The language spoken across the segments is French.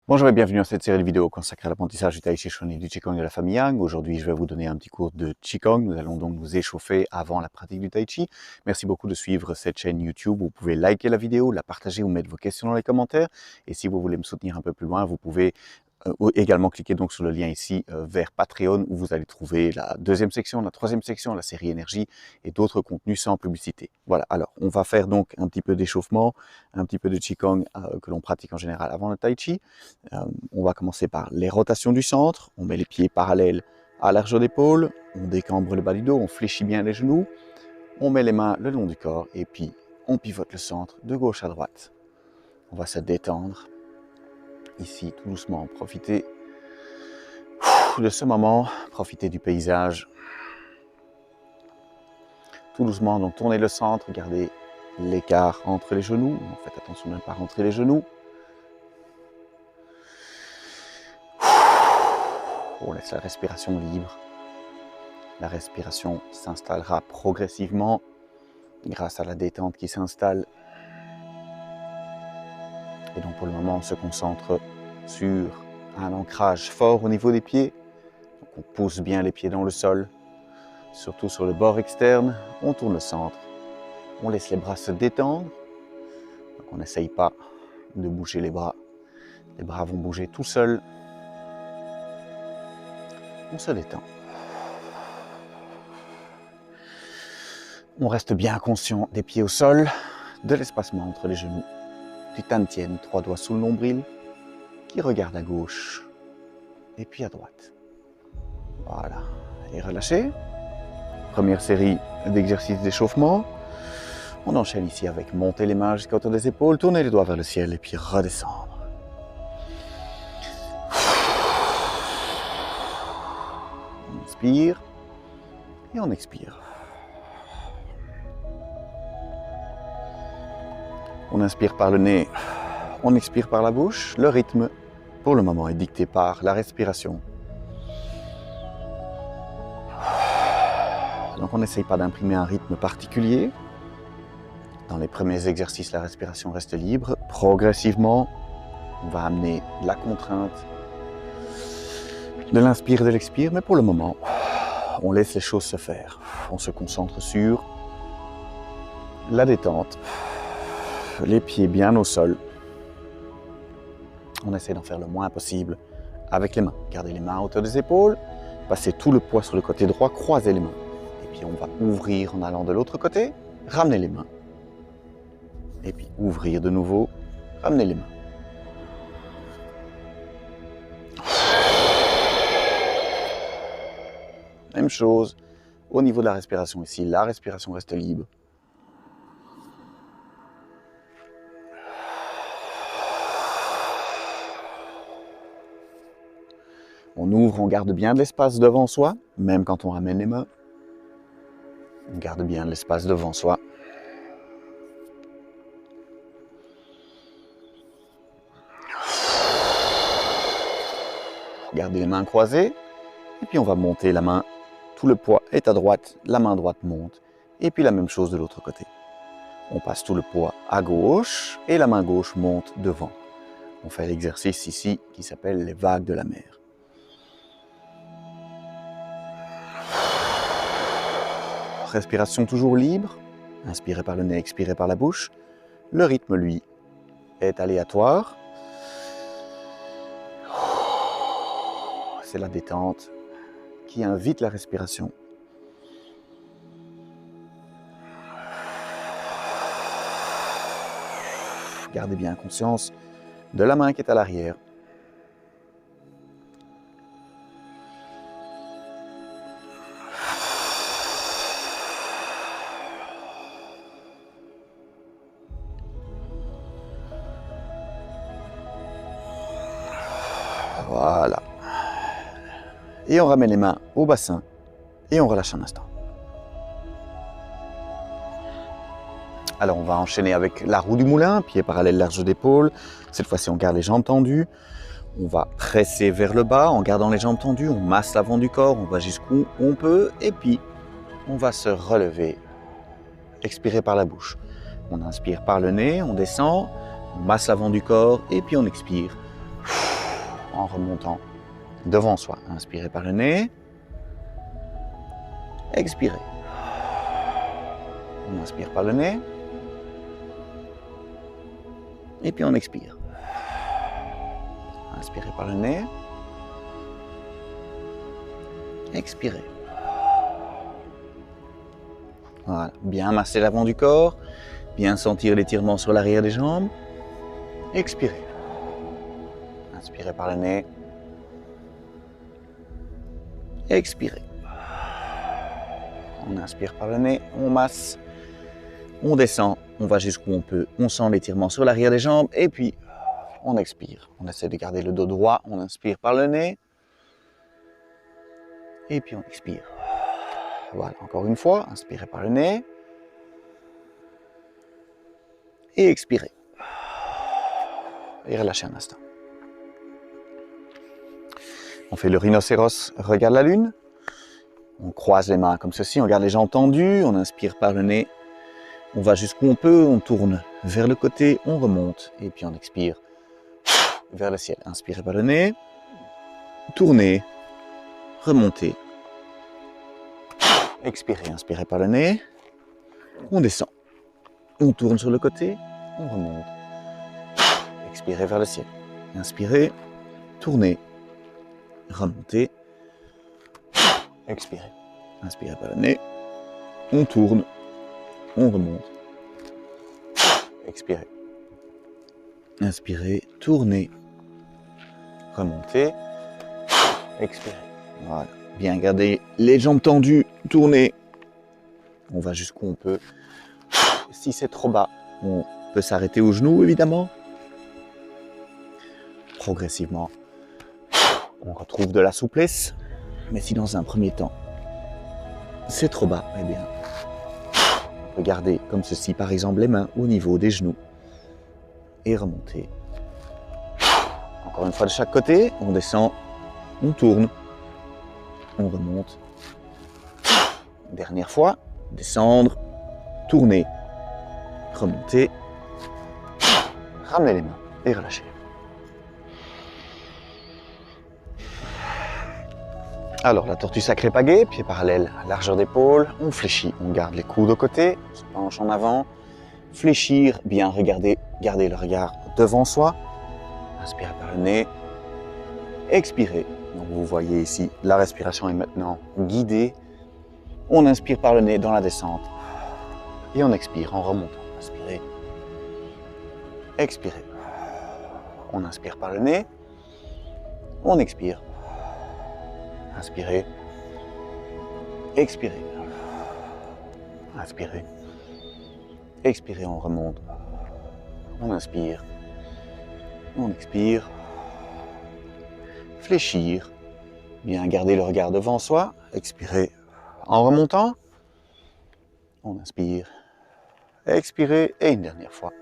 Bonjour et bienvenue dans cette série de vidéos consacrée à l'apprentissage du Tai Chi Chuan et du Qigong de la famille Yang. Aujourd'hui, je vais vous donner un petit cours de Qigong. Nous allons donc nous échauffer avant la pratique du Tai Chi. Merci beaucoup de suivre cette chaîne YouTube. Vous pouvez liker la vidéo, la partager ou mettre vos questions dans les commentaires. Et si vous voulez me soutenir un peu plus loin, vous pouvez également cliquer donc sur le lien ici vers Patreon où vous allez trouver la deuxième section, la troisième section, la série énergie et d'autres contenus sans publicité. Voilà, alors on va faire donc un petit peu d'échauffement, un petit peu de Qigong que l'on pratique en général avant le Tai Chi. On va commencer par les rotations du centre, on met les pieds parallèles à largeur d'épaule, on décambre le bas du dos, on fléchit bien les genoux, on met les mains le long du corps et puis on pivote le centre de gauche à droite. On va se détendre. Ici, tout doucement, profitez de ce moment, profitez du paysage. Tout doucement, donc tournez le centre, gardez l'écart entre les genoux. Faites attention de ne pas rentrer les genoux. On laisse la respiration libre. La respiration s'installera progressivement grâce à la détente qui s'installe. Et donc pour le moment, on se concentre sur un ancrage fort au niveau des pieds. Donc on pousse bien les pieds dans le sol, surtout sur le bord externe. On tourne le centre, on laisse les bras se détendre. Donc on n'essaye pas de bouger les bras. Les bras vont bouger tout seuls. On se détend. On reste bien conscient des pieds au sol, de l'espacement entre les genoux, du Tantien, 3 doigts sous le nombril, qui regarde à gauche et puis à droite. Voilà, et relâchez. Première série d'exercices d'échauffement. On enchaîne ici avec monter les mains jusqu'à hauteur des épaules, tourner les doigts vers le ciel et puis redescendre. On inspire et on expire. On inspire par le nez, on expire par la bouche. Le rythme, pour le moment, est dicté par la respiration. Donc on n'essaye pas d'imprimer un rythme particulier. Dans les premiers exercices, la respiration reste libre. Progressivement, on va amener de la contrainte, de l'inspire et de l'expire. Mais pour le moment, on laisse les choses se faire. On se concentre sur la détente. Les pieds bien au sol. On essaie d'en faire le moins possible avec les mains. Gardez les mains à hauteur des épaules. Passez tout le poids sur le côté droit. Croisez les mains. Et puis on va ouvrir en allant de l'autre côté. Ramenez les mains. Et puis ouvrir de nouveau. Ramenez les mains. Même chose au niveau de la respiration ici. La respiration reste libre. On ouvre, on garde bien de l'espace devant soi, même quand on ramène les mains. On garde bien de l'espace devant soi. Gardez les mains croisées. Et puis on va monter la main. Tout le poids est à droite, la main droite monte. Et puis la même chose de l'autre côté. On passe tout le poids à gauche et la main gauche monte devant. On fait l'exercice ici qui s'appelle les vagues de la mer. Respiration toujours libre, inspirez par le nez, expirez par la bouche. Le rythme, lui, est aléatoire. C'est la détente qui invite la respiration. Gardez bien conscience de la main qui est à l'arrière. Voilà. Et on ramène les mains au bassin et on relâche un instant. Alors on va enchaîner avec la roue du moulin, pied parallèle large d'épaule. Cette fois-ci on garde les jambes tendues. On va presser vers le bas en gardant les jambes tendues. On masse l'avant du corps, on va jusqu'où on peut. Et puis on va se relever. Expirer par la bouche. On inspire par le nez, on descend. On masse l'avant du corps et puis on expire. en remontant devant soi. Inspirez par le nez. Expirez. On inspire par le nez. Et puis on expire. Inspirez par le nez. Expirez. Voilà. Bien masser l'avant du corps. Bien sentir l'étirement sur l'arrière des jambes. Expirez. Inspirez par le nez. Expirez. On inspire par le nez, on masse, on descend, on va jusqu'où on peut, on sent l'étirement sur l'arrière des jambes et puis on expire. On essaie de garder le dos droit, on inspire par le nez et puis on expire. Voilà, encore une fois, inspirez par le nez et expirez. Et relâchez un instant. On fait le rhinocéros, regarde la lune. On croise les mains comme ceci, on garde les jambes tendues, on inspire par le nez. On va jusqu'où on peut, on tourne vers le côté, on remonte et puis on expire vers le ciel. Inspirez par le nez, tournez, remontez. Expirez, inspirez par le nez, on descend. On tourne sur le côté, on remonte. Expirez vers le ciel. Inspirez, tournez, remontez. Expirez. Inspirez par le nez. On tourne. On remonte. Expirez. Inspirez. Tournez. Remontez. Expirez. Voilà. Bien garder les jambes tendues. Tournez. On va jusqu'où on peut. Si c'est trop bas, on peut s'arrêter aux genoux, évidemment. Progressivement, on retrouve de la souplesse. Mais si dans un premier temps, c'est trop bas, eh bien, on peut garder comme ceci, par exemple, les mains au niveau des genoux et remonter. Encore une fois de chaque côté, on descend, on tourne, on remonte. Dernière fois, descendre, tourner, remonter, ramener les mains et relâcher. Alors, la tortue sacrée pagaie, pied parallèle, largeur d'épaule, on fléchit, on garde les coudes aux côtés, on se penche en avant, fléchir, bien regarder, garder le regard devant soi, inspirez par le nez, expirez. Donc vous voyez ici, la respiration est maintenant guidée, on inspire par le nez dans la descente et on expire en remontant. Inspirez, expirez. On inspire par le nez, on expire. Inspirez, expirez, inspirez, expirez, on remonte, on inspire, on expire, fléchir, bien garder le regard devant soi, expirez en remontant, on inspire, expirez et une dernière fois,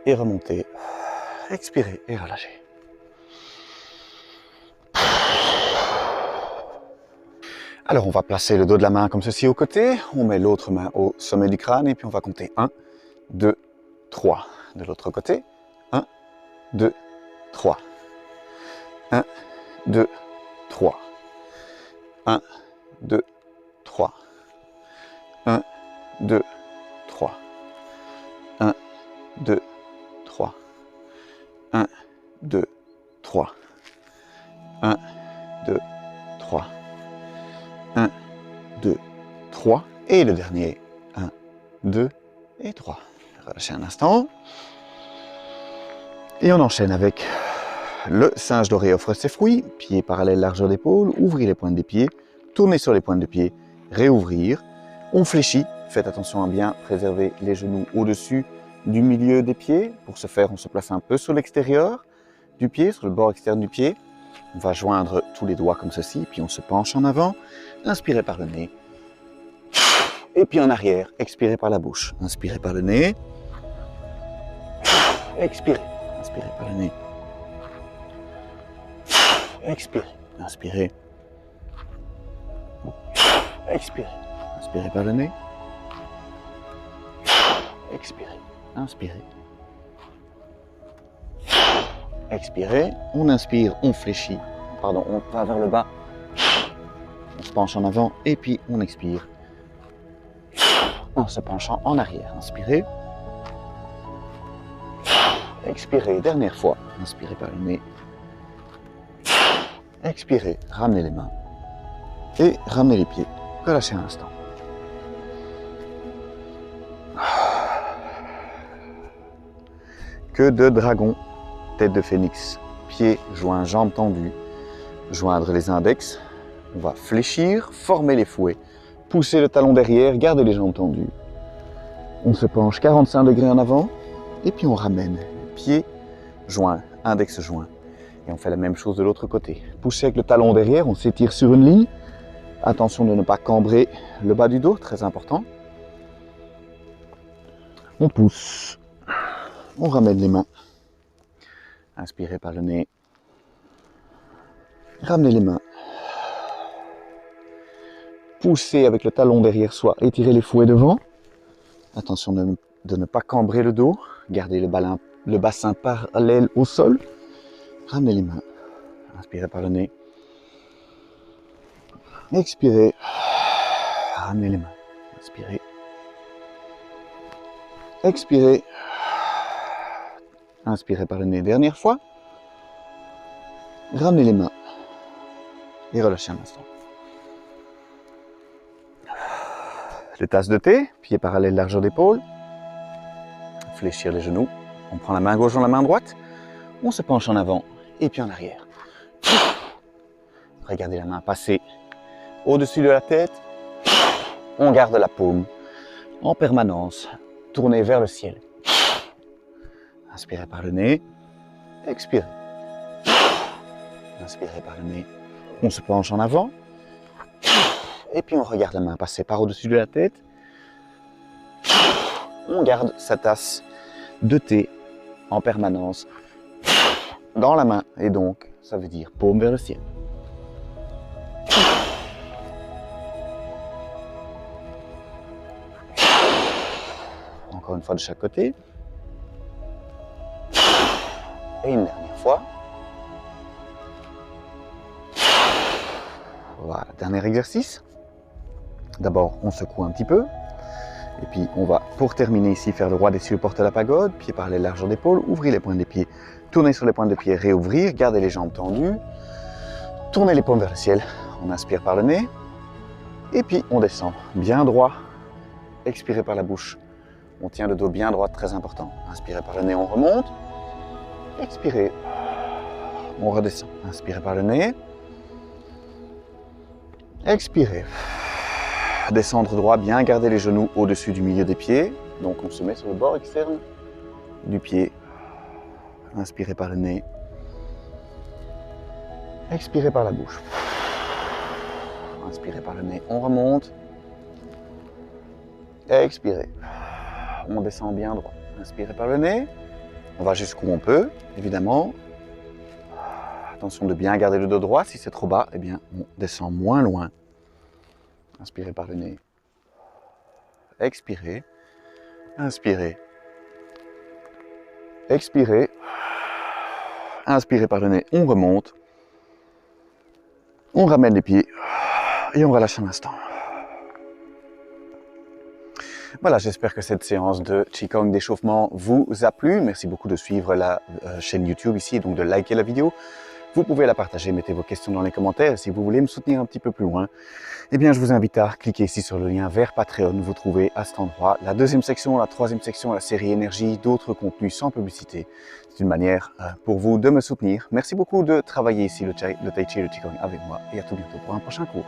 et remontez, expirez et relâchez. Alors on va placer le dos de la main comme ceci au côté, on met l'autre main au sommet du crâne et puis on va compter 1, 2, 3. De l'autre côté, 1, 2, 3. 1, 2, 3. 1, 2, 3. 1, 2, 3. 1, 2, 3. 1, 2, 3. 1, 2, 3. 1, 2, 3. Et le dernier, 1, 2 et 3. Relâchez un instant. Et on enchaîne avec le singe doré offre ses fruits. Pieds parallèles, largeur d'épaule. Ouvrez les pointes des pieds. Tournez sur les pointes de pied. Réouvrir. On fléchit. Faites attention à bien préserver les genoux au-dessus du milieu des pieds. Pour ce faire, on se place un peu sur l'extérieur du pied, sur le bord externe du pied. On va joindre tous les doigts comme ceci, puis on se penche en avant. Inspirez par le nez. Et puis en arrière, expirez par la bouche. Inspirez par le nez. Expirez. Inspirez par le nez. Expirez. Inspirez. Expirez. Inspirez par le nez. Expirez. Inspirez. expirez, on inspire, on fléchit, pardon, on va vers le bas, on se penche en avant et puis on expire en se penchant en arrière. Inspirez, expirez, dernière fois, inspirez par le nez, expirez, ramenez les mains et ramenez les pieds, relâchez un instant. Queue de dragon, tête de phénix, pieds joints, jambes tendues, joindre les index, on va fléchir, former les fouets, pousser le talon derrière, garder les jambes tendues. On se penche 45 degrés en avant et puis on ramène pieds joints, index joint. Et on fait la même chose de l'autre côté. Poussez avec le talon derrière, on s'étire sur une ligne. Attention de ne pas cambrer le bas du dos, très important. On pousse. On ramène les mains. Inspirez par le nez. Ramenez les mains. Poussez avec le talon derrière soi. Étirez les fouets devant. Attention de ne pas cambrer le dos. Gardez le bassin parallèle au sol. Ramenez les mains. Inspirez par le nez. Expirez. Ramenez les mains. Inspirez. Expirez. Inspirez par le nez, dernière fois. Ramenez les mains. Et relâchez un instant. Les tasses de thé, pieds parallèles, largeur d'épaule. Fléchir les genoux. On prend la main gauche dans la main droite. On se penche en avant et puis en arrière. Regardez la main passer au-dessus de la tête. On garde la paume en permanence. Tournez vers le ciel. Inspirez par le nez. Expirez. Inspirez par le nez. On se penche en avant. Et puis on regarde la main passer par au-dessus de la tête. On garde sa tasse de thé en permanence dans la main. Et donc, ça veut dire paume vers le ciel. Encore une fois de chaque côté. Et une dernière fois. Voilà, dernier exercice. D'abord, on secoue un petit peu. Et puis, on va, pour terminer ici, faire le roi des cieux, porte la pagode, pieds parallèles, largeur d'épaule, ouvrez les pointes des pieds, tournez sur les pointes de pied, réouvrir, gardez les jambes tendues, tournez les paumes vers le ciel, on inspire par le nez, et puis on descend bien droit, expirez par la bouche, on tient le dos bien droit, très important, inspirez par le nez, on remonte, expirez, on redescend, inspirez par le nez, expirez. Descendre droit, bien garder les genoux au-dessus du milieu des pieds. Donc on se met sur le bord externe du pied. Inspirez par le nez. Expirez par la bouche. Inspirez par le nez, on remonte. Expirez. On descend bien droit. Inspirez par le nez. On va jusqu'où on peut, évidemment. Attention de bien garder le dos droit. Si c'est trop bas, eh bien, on descend moins loin. Inspirez par le nez. Expirez. Inspirez. Expirez. Inspirez par le nez. On remonte. On ramène les pieds. Et on relâche un instant. Voilà, j'espère que cette séance de Qigong d'échauffement vous a plu. Merci beaucoup de suivre la chaîne YouTube ici et donc de liker la vidéo. Vous pouvez la partager, mettez vos questions dans les commentaires. Si vous voulez me soutenir un petit peu plus loin, eh bien, je vous invite à cliquer ici sur le lien vers Patreon. Vous trouvez à cet endroit la deuxième section, la troisième section, la série énergie, d'autres contenus sans publicité. C'est une manière pour vous de me soutenir. Merci beaucoup de travailler ici le Tai Chi et le Qigong avec moi et à tout bientôt pour un prochain cours.